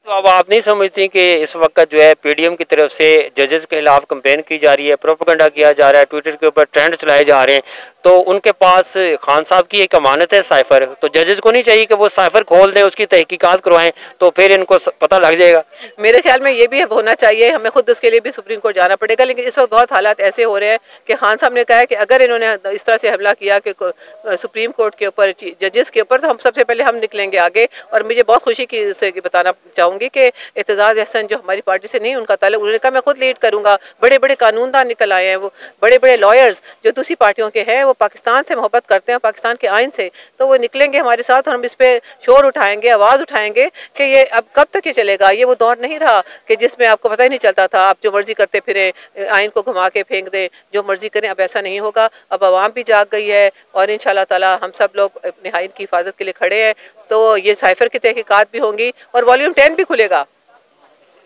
تو اب آپ نہیں سمجھتی کہ اس وقت جو ہے پی ڈی ایم کی طرف سے ججز کے خلاف کمپین کی جا رہی ہے، پروپیگنڈا کیا جا رہا ہے، ٹویٹر کے اوپر ٹرینڈ چلائے جا رہے ہیں، تو ان کے پاس خان صاحب کی ایک امانت ہے سائفر، تو ججز کو نہیں چاہیے کہ وہ سائفر کھول دیں، اس کی تحقیقات کروائیں، تو پھر ان کو پتہ لگ جائے گا؟ میرے خیال میں یہ بھی ہونا چاہیے، ہمیں خود اس کے لیے بھی سپریم کورٹ جانا پڑے گا، لیکن اس وقت بہت حالات ایسے ہو رہے ہیں کہ خان صاحب نے کہا ہے کہ اگر انہوں نے اس طرح سے حملہ کیا کہ سپریم کورٹ کے اوپر، ججز کے اوپر، تو ہم سب سے پہلے ہم نکلیں گے آگے۔ اور مجھے بہت خوشی کی سے بتانا چاہوں گی کہ اعتزاز احسن جو ہماری پارٹی سے نہیں ان کا تعلق، انہوں نے کہا میں خود لیڈ کروں گا، بڑے بڑے قانون دان نکل آئے ہیں، وہ بڑے بڑے لائرز جو دوسری پارٹیوں کے ہیں، وہ پاکستان سے محبت کرتے ہیں، پاکستان کے آئین سے، تو وہ نکلیں گے ہمارے ساتھ، اور ہم اس پہ شور اٹھائیں گے، آواز اٹھائیں گے کہ یہ اب کب تک یہ چلے گا؟ یہ وہ دور نہیں رہا کہ جس میں آپ کو پتہ ہی نہیں چلتا تھا، آپ جو مرضی کرتے پھریں، آئین کو گھما کے پھینک دیں، جو مرضی کریں، اب ایسا نہیں ہوگا۔ اب عوام بھی جاگ گئی ہے، اور انشاءاللہ تعالی ہم سب لوگ اپنے آئین کی حفاظت کے لیے کھڑے ہیں، تو یہ سائفر کی تحقیقات بھی ہوں گی، اور والیوم 10 بھی کھلے گا۔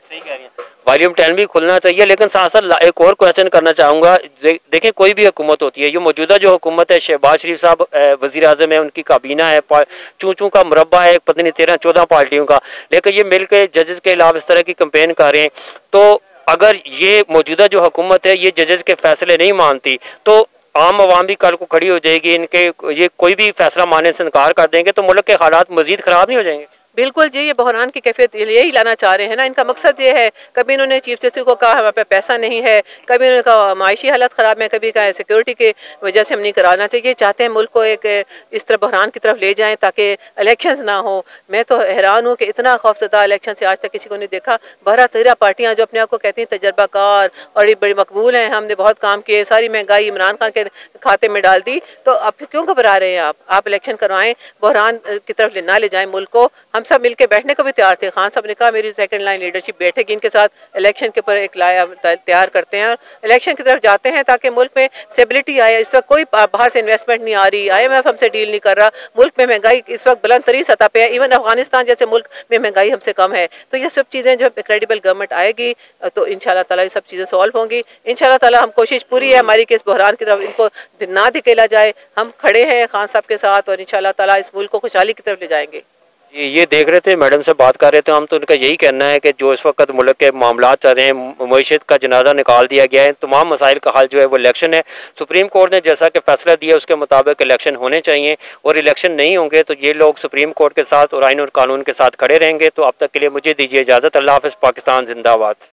صحیح کہہ رہی ہیں، والیوم 10 بھی کھلنا چاہیے، لیکن ساتھ ساتھ ایک اور کویشچن کرنا چاہوں گا۔ دیکھیں کوئی بھی حکومت ہوتی ہے، یہ موجودہ جو حکومت ہے، شہباز شریف صاحب وزیر اعظم ہے، ان کی کابینہ ہے، چون چون کا مربع ہے، پتہ نہیں 13-14 پارٹیوں کا، لیکن یہ مل کے ججز کے خلاف اس طرح کی کمپین کر رہے ہیں، تو اگر یہ موجودہ جو حکومت ہے یہ ججز کے فیصلے نہیں مانتی تو عام عوام بھی کل کو کھڑی ہو جائے گی، ان کے یہ کوئی بھی فیصلہ ماننے سے انکار کر دیں گے، تو ملک کے حالات مزید خراب نہیں ہو جائیں گے؟ بالکل جی، یہ بحران کی کیفیت یہی لانا چاہ رہے ہیں نا، ان کا مقصد یہ ہے۔ کبھی انہوں نے چیف جسٹس کو کہا ہمارے پہ پیسہ نہیں ہے، کبھی انہوں نے کہا معاشی حالت خراب ہے، کبھی کہا سیکورٹی کی وجہ سے ہم نہیں کرانا چاہیے، چاہتے ہیں ملک کو ایک اس طرح بحران کی طرف لے جائیں تاکہ الیکشنز نہ ہوں۔ میں تو حیران ہوں کہ اتنا خوفزدہ الیکشن سے آج تک کسی کو نہیں دیکھا۔ 12-13 پارٹیاں جو اپنے آپ کو کہتی ہیں تجربہ کار اور بڑی مقبول ہیں، ہم نے بہت کام کیے، ساری مہنگائی عمران خان کے کھاتے میں ڈال دی، تو اب کیوں گھبرا رہے ہیں آپ الیکشن کروائیں، بحران کی طرف نہ لے جائیں ملک کو۔ ہم سب مل کے بیٹھنے کو بھی تیار تھے، خان صاحب نے کہا میری سیکنڈ لائن لیڈرشپ بیٹھے گی ان کے ساتھ، الیکشن کے اوپر ایک تیار کرتے ہیں اور الیکشن کی طرف جاتے ہیں تاکہ ملک میں اسٹیبلٹی آئے۔ اس وقت کوئی باہر سے انویسٹمنٹ نہیں آ رہی، IMF ہم سے ڈیل نہیں کر رہا، ملک میں مہنگائی اس وقت بلند ترین سطح پہ ہے، ایون افغانستان جیسے ملک میں مہنگائی ہم سے کم ہے۔ تو یہ سب چیزیں جب کریڈیبل گورنمنٹ آئے گی تو انشاءاللہ تعالی یہ سب چیزیں سالو ہوں گی۔ انشاءاللہ تعالی ہم کوشش پوری ہے ہماری کہ اس بحران کی طرف ان کو نہ دھکیلا جائے، ہم کھڑے ہیں خان صاحب کے ساتھ، اور انشاءاللہ تعالی اس ملک کو خوشحالی کی طرف لے جائیں گے۔ یہ دیکھ رہے تھے میڈم سے بات کر رہے تھے ہم، تو ان کا یہی کہنا ہے کہ جو اس وقت ملک کے معاملات چل رہے ہیں، معیشت کا جنازہ نکال دیا گیا ہے، تمام مسائل کا حل جو ہے وہ الیکشن ہے۔ سپریم کورٹ نے جیسا کہ فیصلہ دیا اس کے مطابق الیکشن ہونے چاہیے، اور الیکشن نہیں ہوں گے تو یہ لوگ سپریم کورٹ کے ساتھ اور آئین اور قانون کے ساتھ کھڑے رہیں گے۔ تو اب تک کے لیے مجھے دیجیے اجازت، اللہ حافظ، پاکستان زندہ باد۔